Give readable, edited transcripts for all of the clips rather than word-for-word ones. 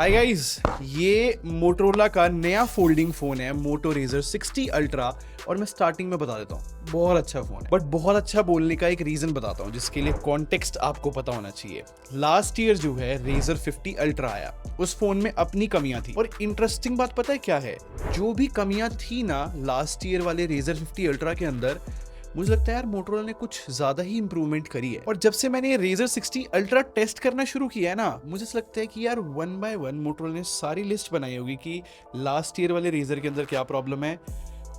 Hi guys, ये Motorola का नया फोल्डिंग फोन है मोटो रेजर 60 अल्ट्रा। और मैं स्टार्टिंग में बता देता हूँ, बहुत अच्छा फोन है। बट बहुत अच्छा बोलने का एक रीजन बताता हूँ जिसके लिए कॉन्टेक्स्ट आपको पता होना चाहिए। लास्ट ईयर जो है रेजर 50 अल्ट्रा आया, उस फोन में अपनी कमियां थी। और इंटरेस्टिंग बात पता है क्या है, जो भी कमियां थी ना लास्ट ईयर वाले रेजर 50 अल्ट्रा के अंदर, मुझे लगता है यार मोटरोला ने कुछ ज्यादा ही इंप्रूवमेंट करी है। और जब से मैंने ये रेजर 60 अल्ट्रा टेस्ट करना शुरू किया है ना, मुझे ऐसा लगता है कि यार वन बाय वन मोटरोला ने सारी लिस्ट बनाई होगी कि लास्ट ईयर वाले रेजर के अंदर क्या प्रॉब्लम है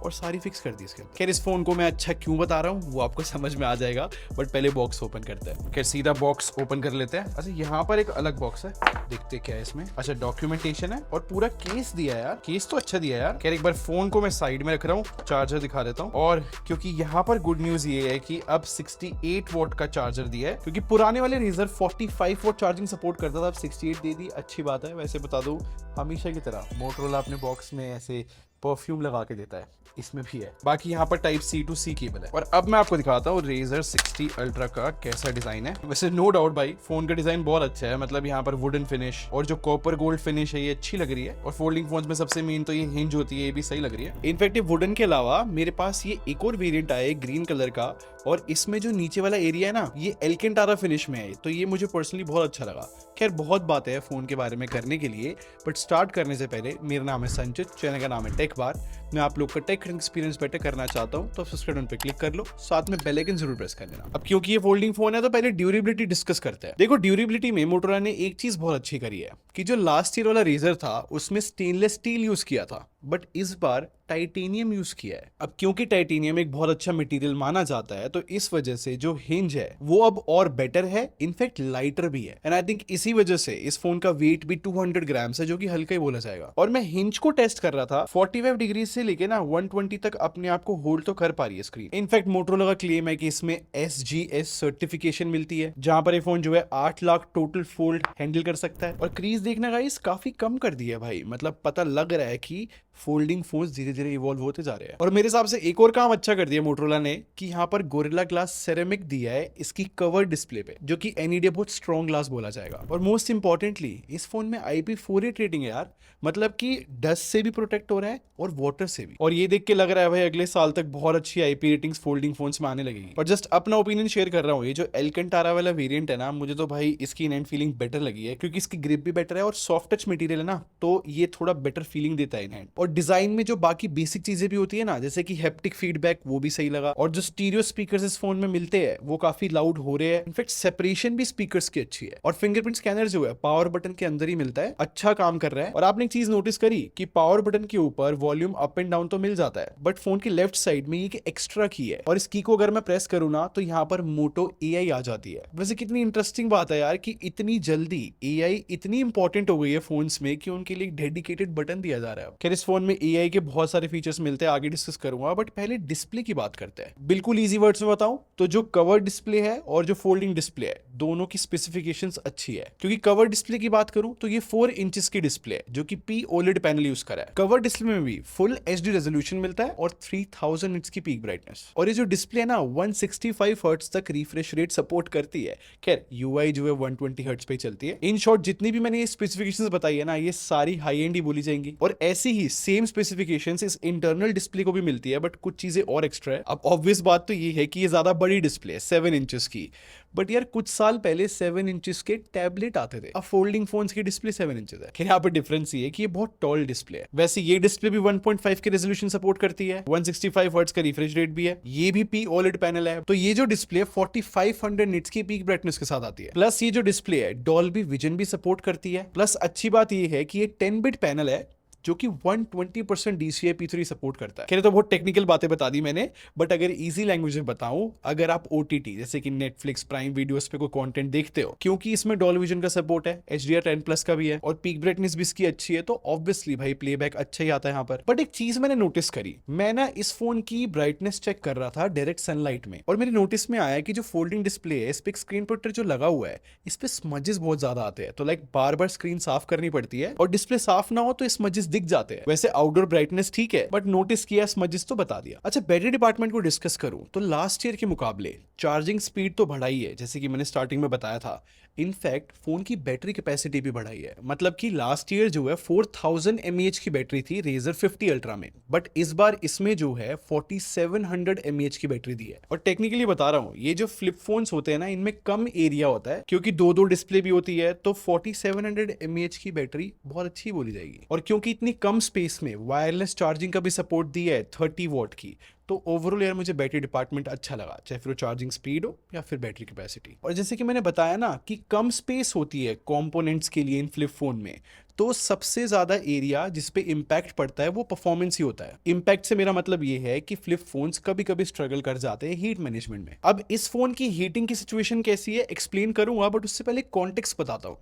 और सारी फिक्स कर दी इसके अंदर। खैर इस फोन को मैं अच्छा क्यों बता रहा हूँ वो आपको समझ में आ जाएगा, बट पहले बॉक्स ओपन करते हैं। खैर सीधा बॉक्स ओपन कर लेते हैं। अच्छा यहाँ पर एक अलग बॉक्स है, देखते क्या है इसमें। अच्छा डॉक्यूमेंटेशन है और पूरा केस दिया है यार, केस तो अच्छा दिया है यार। खैर एक बार फोन को मैं साइड में रख रहा हूँ, चार्जर दिखा देता हूँ। और क्योंकि यहाँ पर गुड न्यूज ये है कि अब 68 वॉट का चार्जर दिया है, क्योंकि पुराने वाले रेजर 45 वॉट चार्जिंग सपोर्ट करता था, अब 68 दे दी। अच्छी बात है। वैसे बता दूं, हमेशा की तरह मोटरोला अपने बॉक्स में ऐसे परफ्यूम लगा के देता है, इसमें भी है। बाकी यहाँ पर type C to C cable है। और अब मैं आपको दिखाता हूँ रेजर 60 अल्ट्रा का कैसा डिजाइन है। वैसे नो डाउट भाई फोन का डिजाइन बहुत अच्छा है, मतलब यहाँ पर वुडन फिनिश और जो कॉपर गोल्ड फिनिश है ये अच्छी लग रही है। और फोल्डिंग फोन्स में सबसे मेन तो ये हिंज होती है, ये भी सही लग रही है। इनफैक्ट ये वुडन के अलावा मेरे पास ये एक और वेरिएंट आया है ग्रीन कलर का, और इसमें जो नीचे वाला एरिया है ना, ये एल्केंटारा फिनिश में है, तो ये मुझे पर्सनली बहुत अच्छा लगा। खैर बहुत बात है फोन के बारे में करने के लिए, बट स्टार्ट करने से पहले मेरा नाम है संचित, चैनल का नाम है टेक बार। मैं आप लोग का टेक एक्सपीरियंस बेटर करना चाहता हूं, तो सब्सक्राइब बटन पे क्लिक कर लो, साथ में बेल आइकन जरूर प्रेस कर लेना। अब क्योंकि ये फोल्डिंग फोन है तो पहले ड्यूरेबिलिटी डिस्कस करते हैं। देखो ड्यूरेबिलिटी में मोटोरोला ने एक चीज बहुत अच्छी करी है कि जो लास्ट ईयर वाला रेजर था उसमें स्टेनलेस स्टील यूज किया था, बट इस बार टाइटेनियम यूज किया है। अब क्योंकि टाइटेनियम एक बहुत अच्छा मटेरियल माना जाता है, तो इस वजह से जो हिंज है वो अब और बेटर है, इनफैक्ट लाइटर भी है। एंड आई थिंक इसी वजह से इस फोन का वेट भी 200 ग्राम्स है, जो कि हल्का ही बोला जाएगा। और मैं हिंज को टेस्ट कर रहा था, 45 डिग्री से लेके ना 120 तक अपने आप को होल्ड तो कर पा रही है स्क्रीन। इनफैक्ट मोटोरोला का क्लेम है कि इसमें SGS सर्टिफिकेशन मिलती है, जहां पर ये फोन जो है 8 लाख टोटल फोल्ड हैंडल कर सकता है। और क्रीज देखना गाइस काफी कम कर दिया है भाई, मतलब पता लग रहा है कि फोल्डिंग फोन्स धीरे धीरे इवॉल्व होते जा रहे हैं। और मेरे हिसाब से एक और काम अच्छा कर दिया मोटोरोला ने कि यहाँ पर गोरिल्ला ग्लास सेरेमिक दिया है इसकी कवर डिस्प्ले पे, जो कि एनवीडिया बहुत स्ट्रॉन्ग ग्लास बोला जाएगा। और मोस्ट इंपॉर्टेंटली इस फोन में IP48 रेटिंग है यार, मतलब कि डस्ट से भी प्रोटेक्ट हो रहा है और वाटर से भी। और ये देख के लग रहा है भाई अगले साल तक बहुत अच्छी IP रेटिंग्स फोल्डिंग फोन्स में आने लगेगी। और जस्ट अपना ओपिनियन शेयर कर रहा हूँ, ये जो एल्केंटारा वाला वेरिएंट है ना, मुझे तो भाई इसकी इन एंड फीलिंग बेटर लगी है, क्योंकि इसकी ग्रिप भी बेटर है और सॉफ्ट टच मटेरियल है ना, तो ये थोड़ा बेटर फीलिंग देता है इन हैंड। और डिजाइन में जो बाकी बेसिक चीजें भी होती है ना, जैसे कि हैप्टिक फीडबैक, वो भी सही लगा। और जो स्टीरियो स्पीकर्स इस फोन में मिलते हैं वो काफी लाउड हो रहे हैं। इनफैक्ट सेपरेशन भी स्पीकर्स की अच्छी है। और फिंगरप्रिंट स्कैनर जो है पावर बटन के अंदर ही मिलता है, अच्छा काम कर रहा है। और आपने एक चीज नोटिस करी कि पावर बटन के ऊपर वॉल्यूम अप एंड डाउन तो मिल जाता है, बट फोन के लेफ्ट साइड में ये एक्स्ट्रा की है, और इस की को अगर मैं प्रेस करूं ना तो यहाँ पर मोटो AI आ जाती है। वैसे कितनी इंटरेस्टिंग बात है यार कि इतनी जल्दी AI इतनी इंपॉर्टेंट हो गई है फोन्स में कि उनके लिए डेडिकेटेड बटन दिया जा रहा है। खैर इस फोन में AI के बहुत सारे फीचर्स मिलते हैं, आगे डिस्कस करूंगा, बट पहले डिस्प्ले की बात करते हैं। बिल्कुल इजी वर्ड्स में बताऊं तो जो कवर डिस्प्ले है और जो फोल्डिंग डिस्प्ले है, दोनों की स्पेसिफिकेशंस अच्छी है। क्योंकि कवर डिस्प्ले की बात करूं तो ये 4 इंचेस की डिस्प्ले है, जो कि P OLED पैनल यूज करा है। कवर डिस्प्ले में भी फुल HD रेजोल्यूशन मिलता है और 3000 निट्स की पीक ब्राइटनेस। और ये जो डिस्प्ले है ना 165 हर्ट्ज तक रिफ्रेश रेट सपोर्ट करती है। खैर UI जो है 120 हर्ट्ज पे चलती है। इन शॉर्ट जितनी भी मैंने ये स्पेसिफिकेशंस बताई है ना, ये सारी हाई एंड ही बोली जाएंगी। और ऐसी ही सेम स्पेसिफिकेशंस इस इंटरनल डिस्प्ले को भी मिलती है, बट कुछ चीजें और एक्स्ट्रा है। अब ऑब्वियस बात तो ये है कि ये ज्यादा बड़ी डिस्प्ले है 7 इंचेस की, बट यार कुछ साल पहले 7 इंचेस के टैबलेट आते थे, अब फोल्डिंग फोन्स की डिस्प्ले 7 इंचेस है। खैर यहाँ पर डिफरेंस ये है कि ये बहुत टॉल डिस्प्ले है। वैसे ये डिस्प्ले भी 1.5 के रेजोल्यूशन सपोर्ट करती है, 165 हर्ट्ज का रिफ्रेश रेट भी है, ये भी P OLED पैनल है। तो ये जो डिस्प्ले 4500 निट्स की पीक ब्राइटनेस के साथ आती है। प्लस ये जो डिस्प्ले है डॉल्बी विजन भी सपोर्ट करती है। प्लस अच्छी बात ये है कि ये 10 बिट पैनल है, जो कि 120% DCI P3 सपोर्ट करता है। खैर तो बहुत टेक्निकल बातें बता दी मैंने, बट अगर इजी लैंग्वेज में बताऊं, अगर आप OTT जैसे कि नेटफ्लिक्स, प्राइम वीडियोस पे कोई कंटेंट देखते हो, क्योंकि इसमें डॉल्बी विजन का सपोर्ट है, HDR10+ का भी है, और पीक ब्राइटनेस भी इसकी अच्छी है, तो ऑब्वियसली भाई प्लेबैक अच्छा ही आता है यहाँ पर। बट एक चीज मैंने नोटिस करी, मैं ना इस फोन की ब्राइटनेस चेक कर रहा था डायरेक्ट सनलाइट में, और मेरे नोटिस में आया कि जो फोल्डिंग डिस्प्ले है, इस पे स्क्रीन प्रोटेक्टर जो लगा हुआ है, इस पे स्मजेस बहुत ज्यादा आते हैं, तो लाइक बार बार स्क्रीन साफ करनी पड़ती है, और डिस्प्ले साफ ना हो तो स्मजेस दिख जाते हैं। वैसे आउटडोर ब्राइटनेस ठीक है, बट नोटिस किया स्मजेस तो बता दिया। अच्छा बैटरी डिपार्टमेंट को डिस्कस करूं तो लास्ट ईयर के मुकाबले चार्जिंग स्पीड तो बढ़ाई है, जैसे कि मैंने स्टार्टिंग में बताया था। इनफैक्ट फोन की बैटरी कैपेसिटी भी बढ़ाई है, मतलब कि लास्ट ईयर जो है 4000 mAh की बैटरी थी Razer 50 अल्ट्रा में, बट इस बार इसमें जो है 4700 mAh की बैटरी दी है। और टेक्निकली बता रहा हूँ, ये जो फ्लिप फोन्स होते हैं ना, इनमें कम एरिया होता है क्योंकि दो दो डिस्प्ले भी होती है, तो 4700 mAh की बैटरी बहुत अच्छी बोली जाएगी। और क्योंकि इतनी कम स्पेस में वायरलेस चार्जिंग का भी सपोर्ट दिया है 30 वॉट की, तो ओवरऑल यार मुझे बैटरी डिपार्टमेंट अच्छा लगा, चाहे फिर वो चार्जिंग स्पीड हो या फिर बैटरी कैपेसिटी। और जैसे कि मैंने बताया ना कि कम स्पेस होती है कंपोनेंट्स के लिए इन फ्लिप फोन में, तो सबसे ज्यादा एरिया जिस पे इंपैक्ट पड़ता है वो परफॉर्मेंस ही होता है। इंपैक्ट से मेरा मतलब ये है कि फ्लिप फोन्स कभी कभी स्ट्रगल कर जाते हैं हीट मैनेजमेंट में। अब इस फोन की हीटिंग की सिचुएशन कैसी है एक्सप्लेन करूंगा, बट उससे पहले कॉन्टेक्स्ट बताता हूं।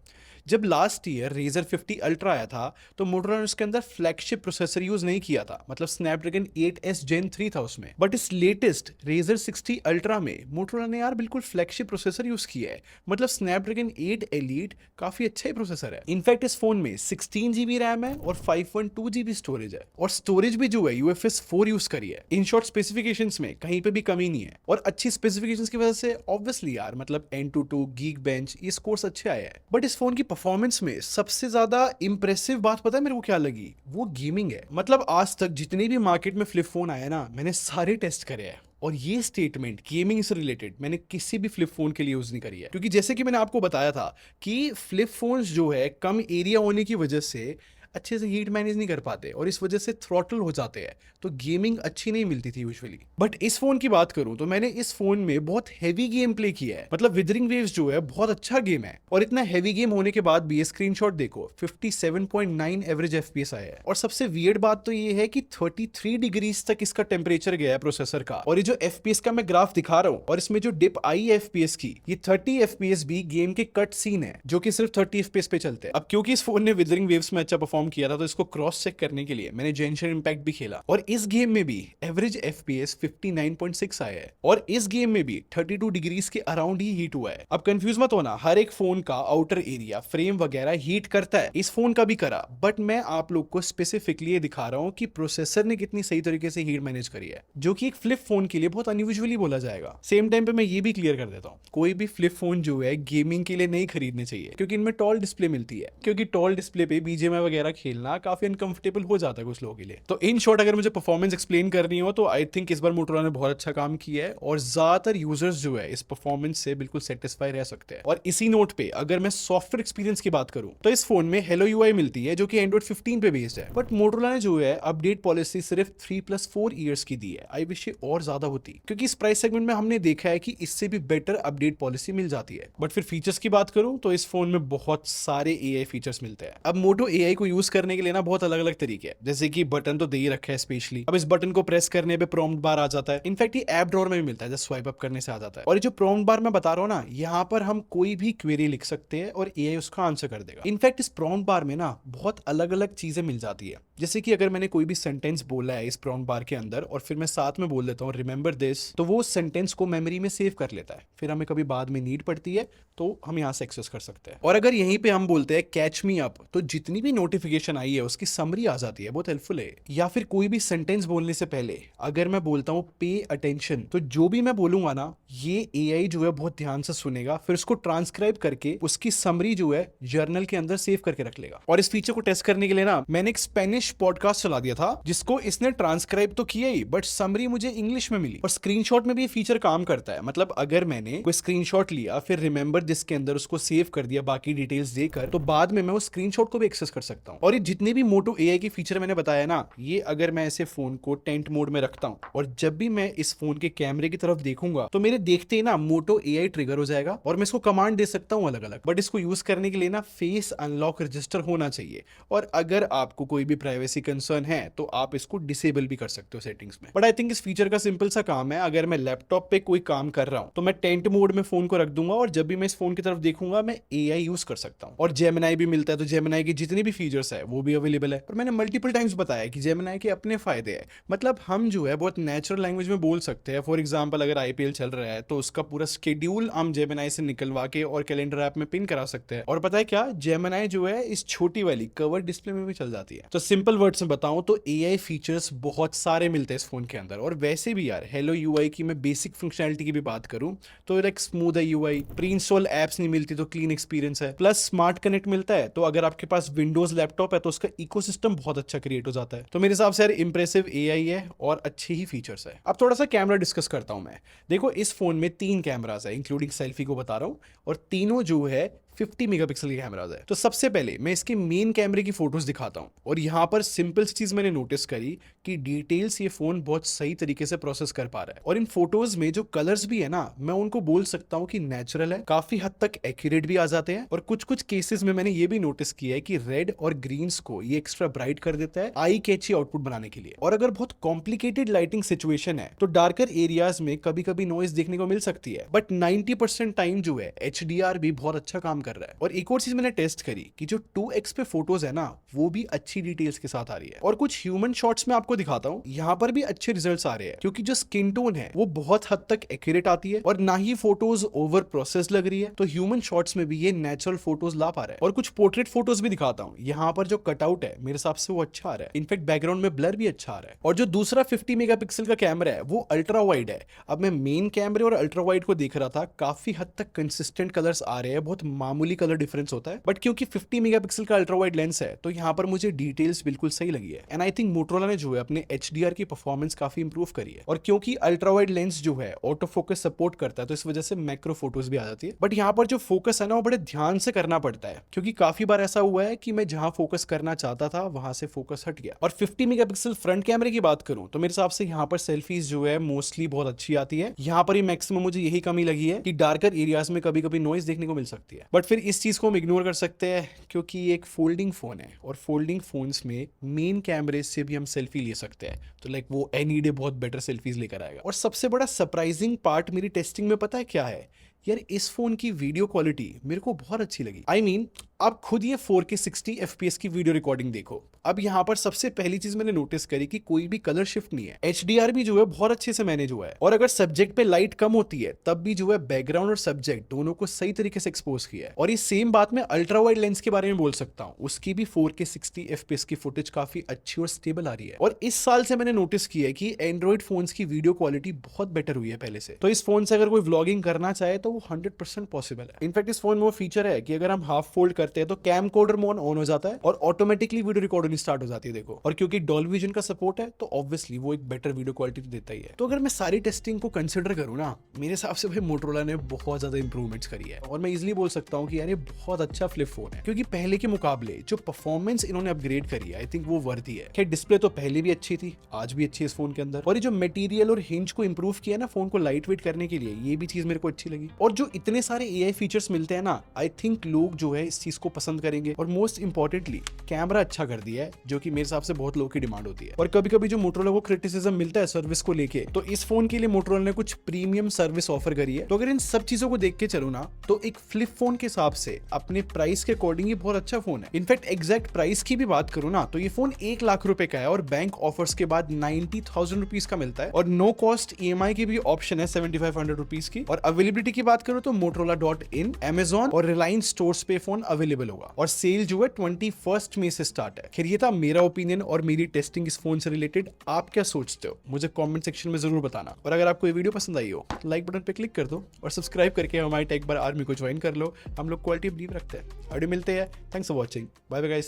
जब लास्ट ईयर Razer 50 अल्ट्रा आया था तो मोटोरोला ने उसके अंदर फ्लैगशिप प्रोसेसर यूज नहीं किया था, मतलब स्नैपड्रैगन 8S Gen 3 था उसमें। बट इस लेटेस्ट Razer 60 अल्ट्रा में मोटोरोला ने यार बिल्कुल फ्लैगशिप प्रोसेसर यूज किया है, मतलब स्नैपड्रैगन 8 Elite काफी अच्छा ही प्रोसेसर है। इनफैक्ट इस फोन में 16 GB रैम है और 512 GB स्टोरेज है, और स्टोरेज भी जो है UFS 4 यूज करी है। इन शॉर्ट स्पेसिफिकेशंस में कहीं पे भी कमी नहीं है, और अच्छी स्पेसिफिकेशंस की वजह से ऑब्वियसली यार मतलब Antutu, Geekbench ये स्कोर्स अच्छे आए हैं। बट इस फोन की परफॉर्मेंस में सबसे ज्यादा इंप्रेसिव बात पता है मेरे को क्या लगी? वो गेमिंग है। मतलब आज तक जितने भी मार्केट में फ्लिप फोन आए ना, मैंने सारे टेस्ट करे हैं, और ये स्टेटमेंट गेमिंग से रिलेटेड मैंने किसी भी फ्लिप फोन के लिए यूज नहीं करी है। क्योंकि जैसे कि मैंने आपको बताया था कि फ्लिप फोन्स जो है कम एरिया होने की वजह से अच्छे से हीट मैनेज नहीं कर पाते और इस वजह से थ्रॉटल हो जाते हैं, तो गेमिंग अच्छी नहीं मिलती थी यूजुअली। बट इस फोन की बात करूं तो मैंने इस फोन में बहुत हैवी गेम प्ले किया है, मतलब विदरिंग वेव्स जो है बहुत अच्छा गेम है, और इतना हैवी गेम होने के बाद भी ये स्क्रीनशॉट देखो 57.9 एवरेज FPS आया है। और सबसे वियर्ड बात तो ये है कि 33 डिग्रीज तक इसका टेम्परेचर गया है प्रोसेसर का, और ये जो FPS का मैं ग्राफ दिखा रहा हूं और इसमें जो डिप आई है FPS की, ये 30 FPS भी गेम के कट सीन है जो कि सिर्फ 30 FPS पे चलते हैं। अब क्योंकि इस फोन ने विदरिंग वेव्स में अच्छा परफॉर्म किया था, तो इसको क्रॉस चेक करने के लिए मैंने जेंशन इंपैक्ट भी खेला, और इस गेम में भी एवरेज FPS 59.6 आया है, और इस गेम में भी 32 डिग्रीज के अराउंड ही हीट हुआ है। अब कंफ्यूज मत होना, हर एक फोन का आउटर एरिया फ्रेम वगैरह हीट करता है, इस फोन का भी करा, बट मैं आप लोग को स्पेसिफिकली ये दिखा रहा हूं कि प्रोसेसर ने कितनी सही तरीके से हीट मैनेज करी है, जो कि एक फ्लिप फोन के लिए बहुत अनयूजुअली बोला जाएगा। सेम टाइम पे मैं ये भी क्लियर कर देता हूं, कोई भी फ्लिप फोन जो है गेमिंग के लिए नहीं खरीदने चाहिए, क्योंकि इनमें टॉल डिस्प्ले मिलती है, क्योंकि टॉल डिस्प्ले पे BGMI वगैरह खेलना काफी अनकंफर्टेबल हो जाता है कुछ लोगों के लिए। तो इन शॉर्ट अगर मुझे परफॉर्मेंस एक्सप्लेन करनी हो तो आई थिंक इस बार मोटोरोला ने बहुत अच्छा काम किया है, और ज्यादातर यूजर्स जो है इस परफॉर्मेंस से बिल्कुल सेटिस्फाई रह सकते हैं। और इसी नोट पे अगर मैं सॉफ्टवेयर एक्सपीरियंस की बात करूं तो इस फोन में Hello UI मिलती है जो कि Android 15 पे बेस्ड है, बट मोटोरोला ने जो है अपडेट पॉलिसी सिर्फ 3+4 ईयर्स की दी है। आई विश ये और ज्यादा होती, क्योंकि इस प्राइस सेगमेंट में हमने देखा है कि इससे भी बेटर अपडेट पॉलिसी मिल जाती है। बट फिर फीचर्स की बात करूं तो इस फोन में बहुत सारे AI फीचर्स मिलते हैं। अब मोटो AI को यूज करने के लिए ना बहुत अलग अलग तरीके हैं, जैसे कि बटन तो दे ही रखा है स्पेशली। अब इस बटन को प्रेस करने पे प्रॉम्प्ट बार आ जाता है, इनफैक्ट ये ऐप ड्रॉअर में भी मिलता है, जस्ट स्वाइप अप करने से आ जाता है। और ये जो प्रॉम्प्ट बार मैं बता रहा हूँ ना, यहाँ पर हम कोई भी क्वेरी लिख सकते हैं और AI उसका आंसर कर देगा। इनफैक्ट इस प्रॉम्प्ट बार में ना बहुत अलग अलग चीजें मिल जाती है, जैसे कि अगर मैंने कोई भी सेंटेंस बोला है इस प्रॉम्प्ट बार के अंदर और फिर मैं साथ में बोल देता हूँ रिमेंबर दिस, तो वो सेंटेंस को मेमोरी में सेव कर लेता है, फिर हमें कभी बाद में नीड पड़ती है तो हम यहाँ से एक्सेस कर सकते हैं। और अगर यहीं पे हम बोलते हैं कैच मी अप, तो जितनी भी नोटिफिकेशन आई है उसकी समरी आ जाती है, बहुत हेल्पफुल है। या फिर कोई भी सेंटेंस बोलने से पहले अगर मैं बोलता हूँ पे अटेंशन, तो जो भी मैं बोलूंगा ना ये AI जो है बहुत ध्यान से सुनेगा, फिर उसको ट्रांसक्राइब करके उसकी समरी जो है जर्नल के अंदर सेव करके रख लेगा। और इस फीचर को टेस्ट करने के लिए ना मैंने एक स्पेनिश पॉडकास्ट चला दिया था, जिसको इसने ट्रांसक्राइब तो किया ही, बट समरी मुझे इंग्लिश में मिली। और स्क्रीनशॉट में भी ये फीचर काम करता है, मतलब अगर मैंने कोई स्क्रीनशॉट लिया फिर रिमेंबर जिसके अंदर उसको सेव कर दिया बाकी डिटेल्स देकर, तो बाद में मैं उस स्क्रीनशॉट को भी एक्सेस कर सकता हूं। और ये जितने भी मोटो AI के फीचर मैंने बताया ना, ये अगर मैं ऐसे फोन को टेंट मोड में रखता हूं और जब भी मैं इस फोन के कैमरे की तरफ देखूंगा तो मेरे देखते ही ना मोटो AI ट्रिगर हो जाएगा और मैं इसको कमांड दे सकता हूं अलग अलग। बट इसको यूज करने के लिए ना फेस अनलॉक रजिस्टर होना चाहिए, और अगर आपको कोई भी प्राइवेसी कंसर्न है तो आप इसको डिसेबल भी कर सकते हो सेटिंग्स में। बट आई थिंक इस फीचर का सिंपल सा काम है, अगर मैं लैपटॉप पे कोई काम कर रहा हूं तो मैं टेंट मोड में फोन को रख दूंगा और जब भी मैं इस फोन की तरफ देखूंगा मैं AI यूज कर सकता हूं। और जेमिनाई भी मिलता है, तो जेमिनाई की जितनी भी फीचर्स है वो भी अवेलेबल है। और मैंने मल्टीपल टाइम्स बताया कि जेमिनाई के अपने फायदे हैं, मतलब हम जो है बहुत नेचुरल लैंग्वेज में बोल सकते हैं। फॉर एग्जांपल अगर IPL चल रहा है तो उसका पूरा शेड्यूल हम जेमिनाई से निकलवा के और कैलेंडर ऐप में पिन करा सकते हैं। और पता है क्या, जेमिनाई जो है इस छोटी वाली कवर डिस्प्ले में भी चल जाती है। तो सिंपल सिंपल वर्ड्स में बताऊं तो AI फीचर्स बहुत सारे मिलते हैं इस फोन के अंदर। और वैसे भी यार हेलो UI की मैं बेसिक फंक्शनैलिटी की भी बात करूं तो लाइक स्मूथ है UI, प्री इंस्टॉल एप्स नहीं मिलती तो क्लीन एक्सपीरियंस है, प्लस स्मार्ट कनेक्ट मिलता है। तो अगर आपके पास विंडोज लैपटॉप है तो उसका इकोसिस्टम बहुत अच्छा क्रिएट हो जाता है। तो मेरे हिसाब से यार इंप्रेसिव AI है और अच्छे ही फीचर्स है। अब थोड़ा सा कैमरा डिस्कस करता हूं मैं। देखो इस फोन में 3 कैमरास है इंक्लूडिंग सेल्फी को बता रहा हूं, और तीनों जो है 50 मेगापिक्सल के कैमरास है। तो सबसे पहले मैं इसके मेन कैमरे की फोटोज दिखाता हूं, और यहां पर सिंपल सी चीज मैंने नोटिस करी कि डिटेल्स ये फोन बहुत सही तरीके से प्रोसेस कर पा रहा है। और इन फोटोज में जो कलर्स भी है ना, मैं उनको बोल सकता हूं कि नेचुरल है, काफी हद तक एक्यूरेट भी आ जाते हैं। और कुछ कुछ केसेस में मैंने ये भी नोटिस किया है कि रेड और ग्रीन्स को ये एक्स्ट्रा ब्राइट कर देता है आई कैची आउटपुट बनाने के लिए। और अगर बहुत कॉम्प्लिकेटेड लाइटिंग सिचुएशन है तो डार्कर एरियाज में कभी कभी नॉइज देखने को मिल सकती है, बट 90% टाइम जो है HDR भी बहुत अच्छा काम कर रहा है। और एक और चीज मैंने टेस्ट करी कि जो 2x पे फोटोज है ना, वो भी अच्छी डिटेल्स के साथ आ रही है। और कुछ ह्यूमन शॉट्स में आपको दिखाता हूं, यहां पर भी अच्छे रिजल्ट्स आ रहे हैं, क्योंकि जो स्किन टोन है वो बहुत हद तक एक्यूरेट आती है और ना ही फोटोज ओवर प्रोसेस लग रही है। तो ह्यूमन शॉट्स में भी ये नेचुरल फोटोज ला पा रहा है। और कुछ पोर्ट्रेट फोटोज भी दिखाता हूं, यहाँ पर जो कटआउट है मेरे हिसाब से वो अच्छा आ रहा है, इनफैक्ट बैकग्राउंड में ब्लर भी अच्छा आ रहा है। और जो दूसरा 50 मेगापिक्सल का कैमरा है वो अल्ट्रा वाइड है। अब मैं मेन कैमरे और अल्ट्रा वाइड को देख रहा था, काफी हद तक कंसिस्टेंट कलर्स आ रहे हैं, बहुत मामूली कलर डिफरेंस होता है, बट क्योंकि 50 मेगापिक्सल का अल्ट्रा वाइड लेंस है तो यहाँ पर मुझे डिटेल्स बिल्कुल सही लगी है। एंड आई थिंक मोटरोला ने जो है अपने HDR की परफॉर्मेंस काफी इंप्रूव करी है। और क्योंकि अल्ट्रा वाइड लेंस जो है ऑटो फोकस सपोर्ट करता है तो इस वजह से मैक्रो फोटोज भी आ जाती है। बट यहाँ पर जो फोकस है ना वो बड़े ध्यान से करना पड़ता है, क्योंकि काफी बार ऐसा हुआ है कि मैं जहां फोकस करना चाहता था वहां से फोकस हट गया। और 50 मेगापिक्सल फ्रंट कैमरे की बात करूं तो मेरे हिसाब से यहाँ पर सेल्फीज जो है मोस्टली बहुत अच्छी आती है। यहाँ पर ही मैक्सिमम मुझे यही कमी लगी है कि डार्कर एरियाज में कभी कभी नॉइज देखने को मिल सकती है, बट फिर इस चीज को हम इग्नोर कर सकते हैं क्योंकि ये एक फोल्डिंग फोन है, और फोल्डिंग फोन्स में मेन कैमरे से भी हम सेल्फी ले सकते हैं। तो लाइक वो एनी डे बहुत बेटर सेल्फीज लेकर आएगा। और सबसे बड़ा सरप्राइजिंग पार्ट मेरी टेस्टिंग में पता है क्या है यार, इस फोन की वीडियो क्वालिटी मेरे को बहुत अच्छी लगी। आई मीन आप खुद ये 4K 60 FPS की वीडियो रिकॉर्डिंग देखो। अब यहाँ पर सबसे पहली चीज मैंने नोटिस करी कि कोई भी कलर शिफ्ट नहीं है, HDR भी जो है बहुत अच्छे से मैनेज हुआ है। और अगर सब्जेक्ट पे लाइट कम होती है तब भी जो है बैकग्राउंड और सब्जेक्ट दोनों को सही तरीके से एक्सपोज किया है। और ये सेम बात मैं अल्ट्रा वाइड लेंस के बारे में बोल सकता हूँ, उसकी भी 4K 60 FPS की फुटेज काफी अच्छी और स्टेबल आ रही है। और इस साल से मैंने नोटिस किया है कि एंड्रॉइड फोन्स की वीडियो क्वालिटी बहुत बेटर हुई है पहले से। तो इस फोन से अगर कोई व्लॉगिंग करना चाहे तो वो 100% पॉसिबल है। इनफैक्ट इस फोन में वो फीचर है कि अगर हम हाफ फोल्ड करते हैं तो कैम कोडर मोड ऑन हो जाता है और ऑटोमेटिकली वीडियो रिकॉर्डिंग स्टार्ट हो जाती है। देखो, और क्योंकि डॉल्बी विजन का सपोर्ट है तो ऑब्वियसली वो एक बेटर वीडियो क्वालिटी तो देता ही है। तो अगर मैं सारी टेस्टिंग को कंसिडर करूं ना, मेरे हिसाब से भाई मोटरोला ने बहुत ज्यादा इंप्रूवमेंट्स करी है। और मैं इजीली बोल सकता हूं कि यार ये बहुत अच्छा फ्लिप फोन है, क्योंकि पहले के मुकाबले जो परफॉर्मेंस इन्होंने अपग्रेड करी है आई थिंक वो वर्दी है। खैर डिस्प्ले तो पहले भी अच्छी थी, आज भी अच्छी है इस फोन के अंदर। और ये जो मटेरियल और हिंज को इंप्रूव किया ना फोन को लाइट वेट करने के लिए, ये भी चीज मेरे को अच्छी लगी। और जो इतने सारे AI फीचर्स मिलते हैं ना, आई थिंक लोग जो है इस चीज को पसंद करेंगे। और मोस्ट इंपॉर्टेंटली कैमरा अच्छा कर दिया है, जो कि मेरे हिसाब से बहुत लोग की डिमांड होती है। और कभी कभी जो मोटरोला को क्रिटिसिज्म मिलता है सर्विस को लेके, तो इस फोन के लिए मोटरोला ने कुछ प्रीमियम सर्विस ऑफर करी है। तो अगर इन सब चीजों को देख के चलो ना, तो एक फ्लिप फोन के हिसाब से अपने प्राइस के अकॉर्डिंग ये बहुत अच्छा फोन है। इनफैक्ट एग्जैक्ट प्राइस की भी बात करूं ना, तो ये फोन 1 लाख रुपए का है और बैंक ऑफर्स के बाद 90,000 रुपीज का मिलता है। और नो कॉस्ट EMI की भी ऑप्शन है 7500 रुपीज की। और अवेलेबिलिटी की बात करूं तो Motorola.in, Amazon और रिलायंस स्टोर्स पे फोन अवेलेबल होगा। और सेल जो है 21 मई से स्टार्ट है। खैर ये था मेरा ओपिनियन और मेरी टेस्टिंग इस फोन से रिलेटेड। आप क्या सोचते हो मुझे कमेंट सेक्शन में जरूर बताना। और अगर आपको ये वीडियो पसंद आई हो तो लाइक बटन पे क्लिक कर दो और सब्सक्राइब करके हमारी टेक बार आर्मी को ज्वाइन कर लो। हम लोग क्वालिटी बिलीव रखते हैं। ऑडियो मिलते हैं। Thanks for watching. Bye bye guys.